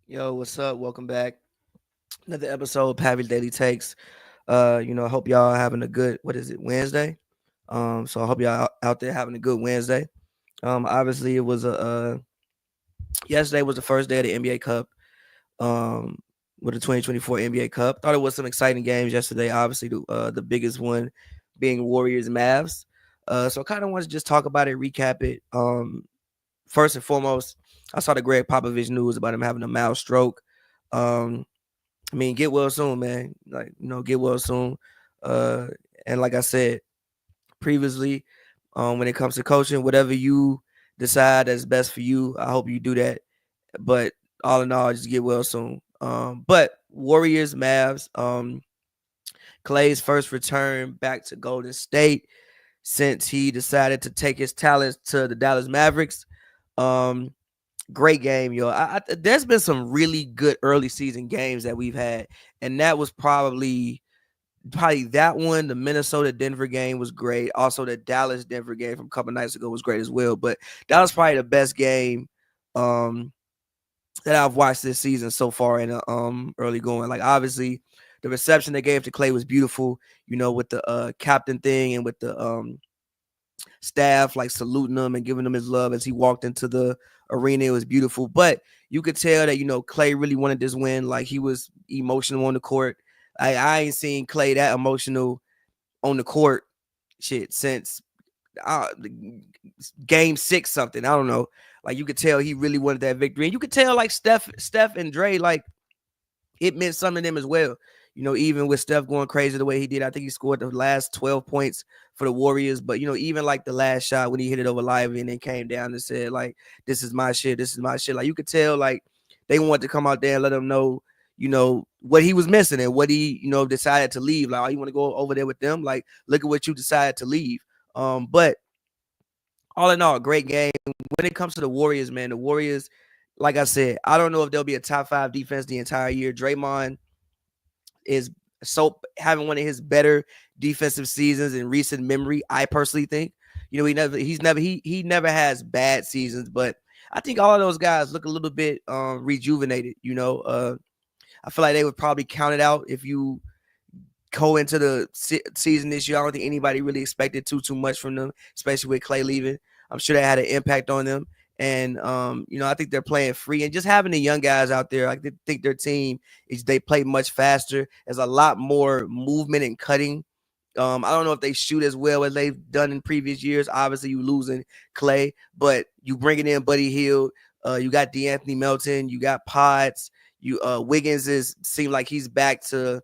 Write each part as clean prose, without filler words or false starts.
Yo, what's up? Welcome back. Another episode of Pavy Daily Takes. I hope y'all having a good Wednesday. So I hope y'all out there having a good Wednesday. Obviously it was a yesterday was the first day of the NBA Cup. Um with the 2024 NBA Cup. Thought it was some exciting games yesterday. Obviously the biggest one being Warriors Mavs. So I kind of want to just talk about it, recap it. First and foremost, I saw the Greg Popovich news about him having a mild stroke. Um, I mean, get well soon, man. Get well soon. Uh, and like I said previously, when it comes to coaching, whatever you decide that's best for you, I hope you do that. But all in all, just get well soon. But Warriors, Mavs, Clay's first return back to Golden State since he decided to take his talents to the Dallas Mavericks. Um, Great game, yo. There's been some really good early season games that we've had, and that was probably that one. The Minnesota Denver game was great. Also, the Dallas Denver game from a couple nights ago was great as well. But that was probably the best game um, that I've watched this season so far in the early going. Like obviously, the reception they gave to Clay was beautiful. With the captain thing and with the staff like saluting him and giving him his love as he walked into the arena. It was beautiful. But you could tell that, Clay really wanted this win. Like he was emotional on the court. I ain't seen Clay that emotional on the court since uh, game 6 something. I don't know. Like you could tell he really wanted that victory. And you could tell like Steph and Dre, like it meant something to them as well. Even with Steph going crazy the way he did, I think he scored the last 12 points for the Warriors. But, even like the last shot when he hit it over Lively and then came down and said, like, this is my shit. This is my shit. Like, you could tell, like, they wanted to come out there and let him know, what he was missing and what he, decided to leave. Like, oh, you want to go over there with them? Like, look at what you decided to leave. But all in all, great game. When it comes to the Warriors, man, the Warriors, like I said, I don't know if they'll be a top 5 defense the entire year. Draymond is so having one of his better defensive seasons in recent memory. I personally think, he never has bad seasons, but I think all of those guys look a little bit rejuvenated. I feel like they would probably count it out if you go into the season this year. I don't think anybody really expected too much from them, especially with Clay leaving. I'm sure that had an impact on them. And I think they're playing free and just having the young guys out there. I think their team they play much faster. There's a lot more movement and cutting. I don't know if they shoot as well as they've done in previous years. Obviously, you losing Clay, but you bringing in Buddy Hield. You got DeAnthony Melton. You got Pods. Wiggins seemed like he's back to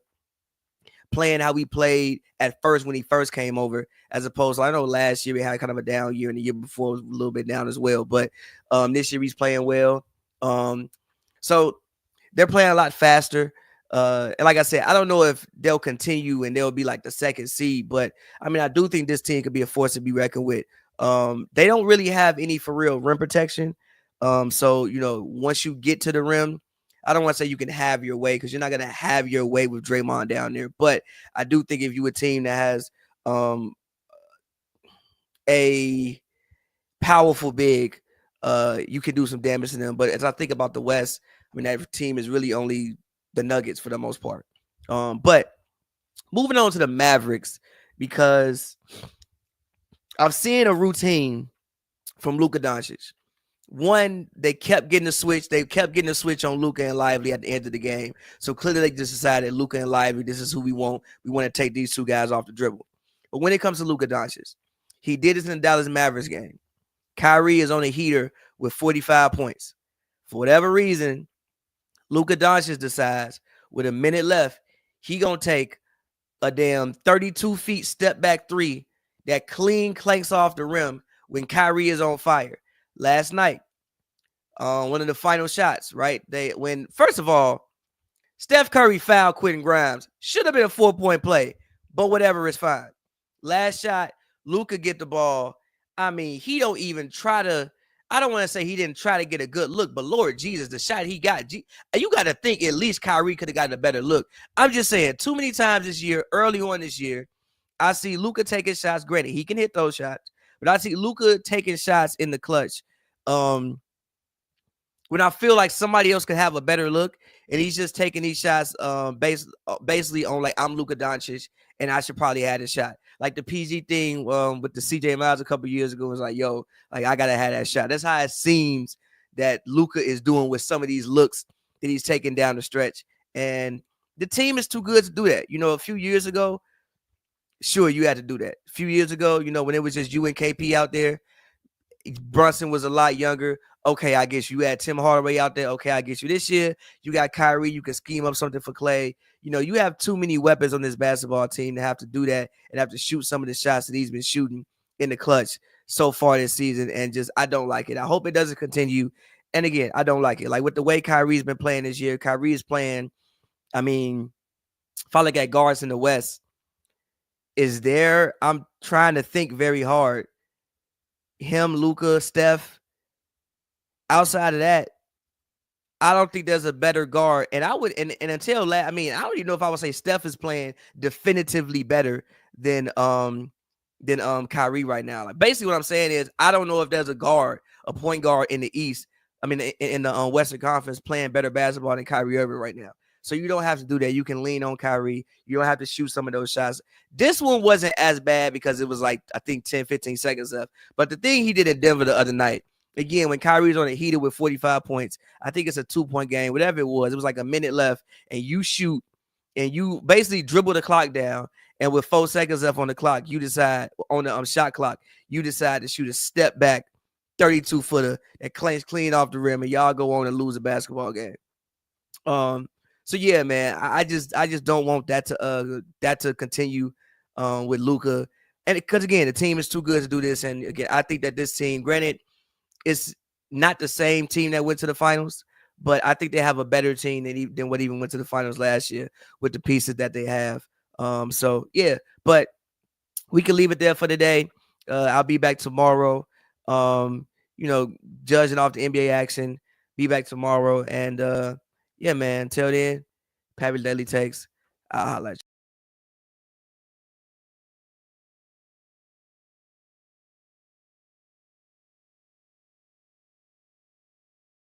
playing how we played at first when he first came over, as opposed to, I know last year we had kind of a down year and the year before was a little bit down as well. But this year he's playing well. So they're playing a lot faster. And like I said, I don't know if they'll continue and they'll be like the second seed, but I mean, I do think this team could be a force to be reckoned with. They don't really have any for real rim protection. So, once you get to the rim, I don't want to say you can have your way because you're not going to have your way with Draymond down there. But I do think if you a team that has a powerful big, you can do some damage to them. But as I think about the West, I mean, that team is really only the Nuggets for the most part. But moving on to the Mavericks, because I've seen a routine from Luka Doncic. One, they kept getting the switch. They kept getting the switch on Luka and Lively at the end of the game. So clearly they just decided Luka and Lively, this is who we want. We want to take these two guys off the dribble. But when it comes to Luka Doncic, he did this in the Dallas Mavericks game. Kyrie is on a heater with 45 points. For whatever reason, Luka Doncic decides with a minute left, he going to take a damn 32 feet step back three that clean clanks off the rim when Kyrie is on fire. Last night, one of the final shots, right? First of all, Steph Curry fouled Quentin Grimes. Should have been a 4-point play, but whatever, it's fine. Last shot, Luka get the ball. I mean, he don't even try to. I don't want to say he didn't try to get a good look, but Lord Jesus, the shot he got, you got to think at least Kyrie could have gotten a better look. I'm just saying, too many times this year, early on this year, I see Luka taking shots. Granted, he can hit those shots, but I see Luka taking shots in the clutch. when I feel like somebody else could have a better look, and he's just taking these shots basically on like I'm Luka Doncic and I should probably have a shot. Like the PG thing with the CJ Miles a couple years ago was like, yo, like I gotta have that shot. That's how it seems that Luka is doing with some of these looks that he's taking down the stretch. And the team is too good to do that. You know, a few years ago, sure, you had to do that. A few years ago, you know, when it was just you and KP out there, Brunson was a lot younger. Okay, I guess you had Tim Hardaway out there. Okay, I guess you this year. You got Kyrie. You can scheme up something for Clay. You know, you have too many weapons on this basketball team to have to do that and have to shoot some of the shots that he's been shooting in the clutch so far this season. And just, I don't like it. I hope it doesn't continue. And again, I don't like it. Like with the way Kyrie's been playing this year, Kyrie's playing, I mean, if I look at guards in the West, I'm trying to think very hard. Him, Luka, Steph. Outside of that, I don't think there's a better guard. And I would, and until that, I mean, I don't even know if I would say Steph is playing definitively better than Kyrie right now. Like basically what I'm saying is I don't know if there's a point guard in the East. I mean, in the Western Conference playing better basketball than Kyrie Irving right now. So you don't have to do that. You can lean on Kyrie. You don't have to shoot some of those shots. This one wasn't as bad because it was like, I think 10, 15 seconds left. But the thing he did in Denver the other night, again, when Kyrie's on a heater with 45 points, I think it's a 2-point game, whatever it was like a minute left, and you shoot, and you basically dribble the clock down, and with 4 seconds left on the clock, you decide, on the shot clock, you decide to shoot a step back 32-footer that claims clean off the rim, and y'all go on and lose a basketball game. So yeah, man, I just don't want that to continue with Luka, and because again, the team is too good to do this, and again, I think that this team, granted, it's not the same team that went to the finals, but I think they have a better team than what even went to the finals last year with the pieces that they have. So yeah, but we can leave it there for today. I'll be back tomorrow. You know, judging off the NBA action. Be back tomorrow, and yeah, man. Until then, Pavy Daily Takes. I'll holla at you.